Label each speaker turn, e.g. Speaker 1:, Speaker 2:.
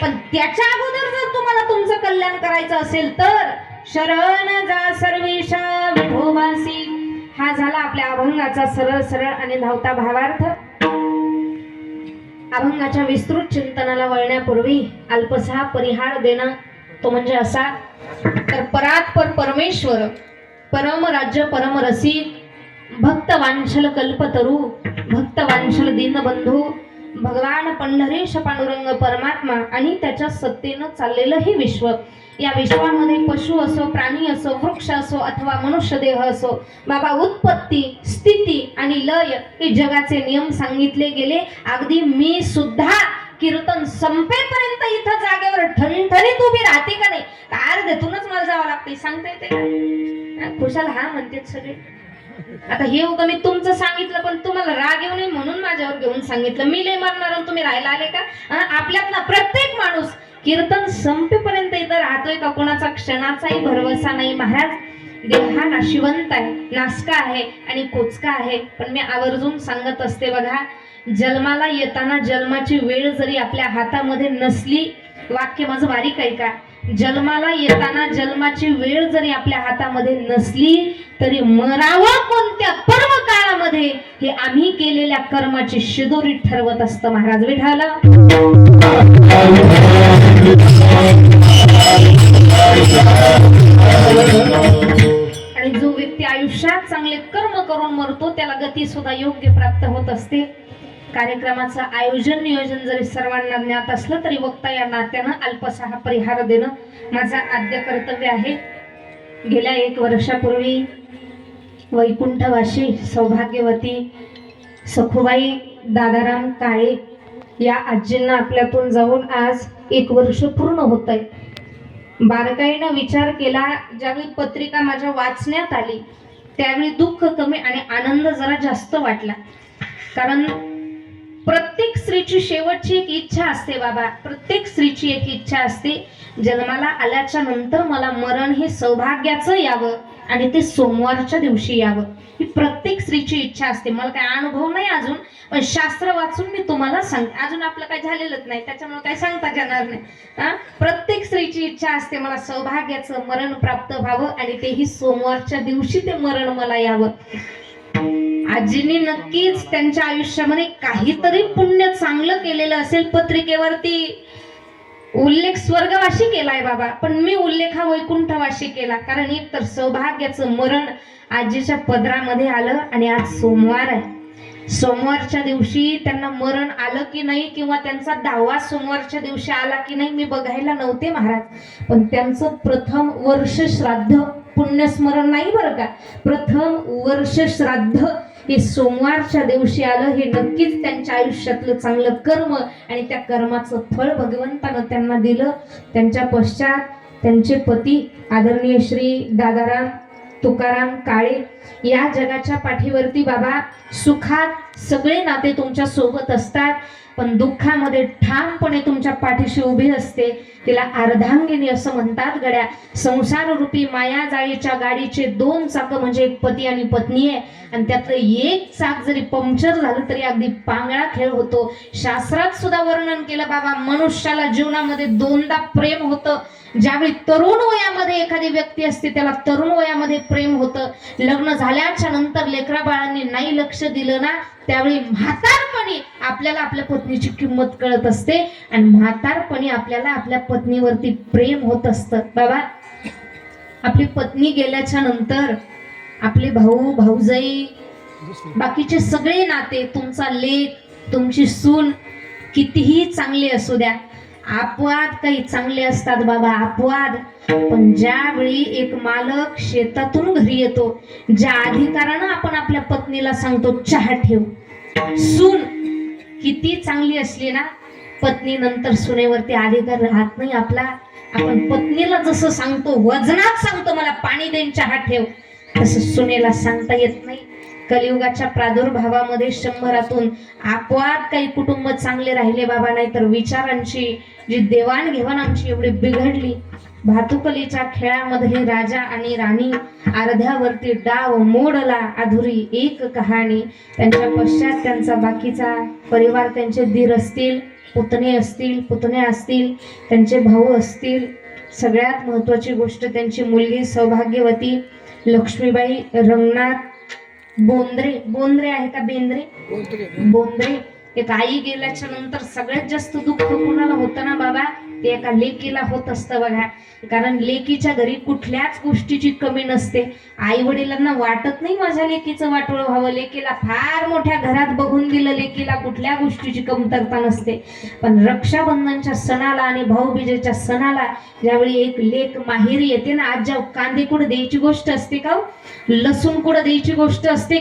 Speaker 1: पण त्याच्या अगोदर जर तुम्हाला तुमचं कल्याण करायचं असेल तर शरण जा सर्वेशा विठोबासी. हा झाला आपल्या अभंगाचा सरळ सरळ आणि धावता भावार्थ. अभंगाच्या विस्तृत चिंतनाला वळण्यापूर्वी अल्पसा परिहार देणं तो म्हणजे असा, तर परात्पर परमेश्वर, परम राज्य परम रसिक, भक्त वांछल कल्पतरू, भक्त वांछल दीनबंधू भगवान पंढरीश पांडुरंग परमात्मा आणि त्याच्या सत्तेनं चाललेलं हे विश्व. या विश्वामध्ये पशु असो, प्राणी असो, वृक्ष असो अथवा मनुष्य देह असो, बाबा उत्पत्ती, स्थिती आणि लय हे जगाचे नियम सांगितले गेले. अगदी मी सुद्धा कीर्तन संपेपर्यंत इथं जागेवर ठणठणीत उभी राहते का नाही, अर्ध्यातूनच मला जावं लागते. सांगता येते का? खुशाल हा म्हणते सगळे. आता हे होतं मी तुमचं सांगितलं, पण तुम्हाला राग येऊ नये म्हणून माझ्यावर घेऊन सांगितलं. मी लय मरणार तुम्ही राहायला आले का? आपल्यातला प्रत्येक माणूस कीर्तन संपेपर्यंत इथं राहतोय का? कोणाचा क्षणाचाही भरवसा नाही. महाराज, देह हा नाशिवंत आहे, नासका आहे आणि कोचका आहे. पण मी आवर्जून सांगत असते बघा, जन्माला येताना जन्माची वेळ जरी आपल्या हातामध्ये नसली, वाक्य माझं बारीक आहे का, जन्माला येताना जन्माची वेळ जरी आपल्या हातामध्ये नसली तरी मरावं कोणत्या पर्व काळामध्ये हे आम्ही केलेल्या कर्माची शिदोरी ठरवत असतं. महाराज विठाल. आणि जो व्यक्ती आयुष्यात चांगले कर्म करून मरतो त्याला गती सुद्धा योग्य प्राप्त होत असते. कार्यक्रमाचं आयोजन नियोजन जरी सर्वांना ज्ञात असलं तरी वक्ता या नात्यानं अल्पसा हा परिहार देणं माझं आद्य कर्तव्य आहे. गेल्या 1 वर्षापूर्वी वैकुंठवासी सौभाग्यवती सखुबाई दादाराम काळे या आजींना आपल्यातून जाऊन आज 1 वर्ष पूर्ण होत आहे. बारकाईनं विचार केला, ज्यावेळी पत्रिका माझ्या वाचण्यात आली त्यावेळी दुःख कमी आणि आनंद जरा जास्त वाटला. कारण प्रत्येक स्त्रीची शेवटची एक इच्छा असते बाबा, प्रत्येक स्त्रीची एक इच्छा असते, जन्माला आल्याच्या नंतर मला मरण हे सौभाग्याचं यावं आणि ते सोमवारच्या दिवशी यावं. ही प्रत्येक स्त्रीची इच्छा असते. मला काय अनुभव नाही अजून, पण शास्त्र वाचून मी तुम्हाला सांगते. अजून आपलं काही झालेलंच नाही त्याच्यामुळे काही सांगता येणार नाही. प्रत्येक स्त्रीची इच्छा असते मला सौभाग्याचं मरण प्राप्त व्हावं आणि तेही सोमवारच्या दिवशी ते मरण मला यावं. आजींनी नक्कीच त्यांच्या आयुष्यामध्ये काहीतरी पुण्य चांगलं केलेलं असेल. पत्रिकेवरती उल्लेख स्वर्गवासी केलाय बाबा, पण मी उल्लेख हा वैकुंठवासी केला. कारण एक तर सौभाग्याचं मरण आजीच्या पदरामध्ये आलं आणि आज सोमवार आहे. सोमवारच्या दिवशी त्यांना मरण आलं की नाही किंवा त्यांचा दावा सोमवारच्या दिवशी आला की नाही मी बघायला नव्हते महाराज, पण त्यांचं प्रथम वर्ष श्राद्ध, पुण्यस्मरण नाही बरं का, प्रथम वर्ष श्राद्ध हे सोमवारच्या दिवशी आलं. हे नक्कीच त्यांच्या आयुष्यातलं चांगलं कर्म आणि त्या कर्माचं फळ भगवंतानं त्यांना दिलं. त्यांच्या पश्चात त्यांचे पती आदरणीय श्री दादाराम तुकाराम काळे या जगाच्या पाठीवरती बाबा, सुखात सगळे नाते तुमच्या सोबत असतात पण दुःखामध्ये ठामपणे तुमच्या पाठीशी उभी असते. तिला अर्धांगिनी असं म्हणतात गड्या. संसार रूपी माया जाळीच्या गाडीचे 2 चाक म्हणजे एक पती आणि पत्नी आहे आणि त्यातलं एक चाक जरी पंक्चर झालं तरी अगदी पांगळा खेळ होतो. शास्त्रात सुद्धा वर्णन केलं बाबा, मनुष्याला जीवनामध्ये 2दा प्रेम होतं. ज्यावेळी तरुण वयामध्ये एखादी व्यक्ती असते त्याला तरुण वयामध्ये प्रेम होतं. लग्न झाल्याच्या नंतर लेकरा बाळांनी नाही लक्ष दिलं ना, त्यावेळी म्हातारपणी आपल्याला आपल्या पत्नीची किंमत कळत असते आणि म्हातारपणी आपल्याला आपल्या पत्नीवरती प्रेम होत असतं. बाबा, आपली पत्नी गेल्याच्या नंतर आपले भाऊ भाऊजाई बाकीचे सगळे नाते, तुमचा लेक, तुमची सून कितीही चांगले असू द्या, अपवाद काही चांगले असतात बाबा, अपवाद. पण ज्यावेळी एक मालक शेतातून घरी येतो, ज्या अधिकारानं आपण आपल्या पत्नीला सांगतो चहा ठेव, सून किती चांगली असली ना, पत्नी नंतर सुनेवरती अधिकार राहत नाही आपला. आपण पत्नीला जसं सांगतो, वजनात सांगतो मला पाणी देऊन चहा ठेव, तसं सुनेला सांगता येत नाही. कलियुगाच्या प्रादुर्भावामध्ये 100तून अपवाद काही कुटुंब चांगले राहिले बाबा, नाही तर विचारांची जी देवाणघेवाण आमची एवढी बिघडली. भातुकलीच्या खेळामधली राजा आणि राणी, अर्ध्यावरती डाव मोडला, अधुरी एक कहाणी. त्यांच्या पश्चात त्यांचा बाकीचा परिवार, त्यांचे दीर असतील, पुतणे असतील, पुतण्या असतील, त्यांचे भाऊ असतील, सगळ्यात महत्त्वाची गोष्ट त्यांची मुलगी सौभाग्यवती लक्ष्मीबाई रंगनाथ बोंद्रे, बोंद्रे आहे का बेंद्रे, बोंद्रे. एक आई गेल्याच्या नंतर सगळ्यात जास्त दुःख कोणाला होतं ना बाबा, ते एका लेकीला होत असतं बघा. कारण लेकीच्या घरी कुठल्याच गोष्टीची कमी नसते. आई वडिलांना वाटत नाही माझ्या लेकीचं वाटोळं व्हावं, लेकीला फार मोठ्या घरात बघून दिलं, लेकीला कुठल्या गोष्टीची कमतरता नसते. पण रक्षाबंधनच्या सणाला आणि भाऊबीजेच्या सणाला ज्यावेळी एक लेक माहेरी येते ना, आज ज्या कांदे कुठं द्यायची गोष्ट असते का, लसूण कुठं द्यायची गोष्ट असते